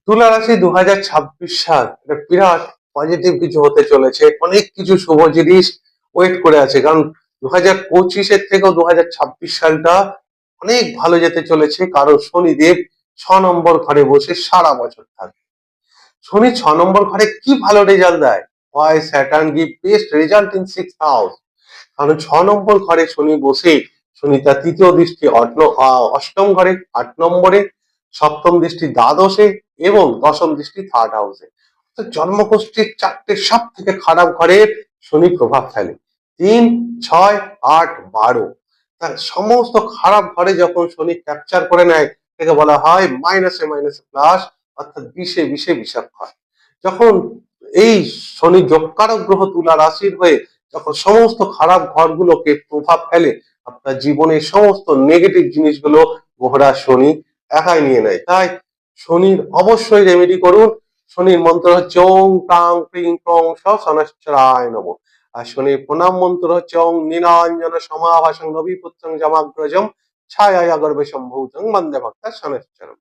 তুলা রাশি 2026 সাল এটা বিরাট পজিটিভ কিছু হতে চলেছে। অনেক কিছু শুভ জিনিস ওয়েট করে আছে, কারণ 2025-এর থেকেও 2026 সালটা অনেক ভালো যেতে চলেছে, কারণ শনিদেব 6 নম্বর ঘরে বসে সারা বছর থাকে। শনি 6 নম্বর ঘরে কি ভালো রেজাল্ট দেয়? Why Saturn give best result in 6th house? কারণ 6 নম্বর ঘরে শনি বসে, শনি তার তৃতীয় দৃষ্টি অষ্টম ঘরে 8 নম্বরে, সপ্তম দৃষ্টি দ্বাদশে এবং দশম দৃষ্টি থার্ড হাউসে। জন্মকুষ্ঠির 4টে সব থেকে খারাপ ঘরে শনি প্রভাব ফেলে। 3, 6, 8, 12 তার সমস্ত খারাপ ঘরে যখন শনি ক্যাপচার করে নেয়, তাকে বলা হয় মাইনাসে মাইনাসে প্লাস, অর্থাৎ বিষে বিষে বিষাক্ত হয়। যখন এই শনি যোগকারক গ্রহ তুলা রাশির হয়ে যখন সমস্ত খারাপ ঘরগুলোকে প্রভাব ফেলে, আপনার জীবনের সমস্ত নেগেটিভ জিনিসগুলো মহারাজ শনি একাই নিয়ে নেয়। তাই শনির অবশ্যই রেমেডি করুন। শনির মন্ত্র হচ্ছে ওং প্রাং প্রিং প্রং স শনশ্চরায় নমঃ। আর শনির প্রণাম মন্ত্র হচ্ছে ওং নীলাঞ্জন সমাভাসং রবিপুত্রং জামাগ্রজম ছায়ায়া গর্ভে সম্ভূতং বন্দে ভক্তা শনশ্চরম।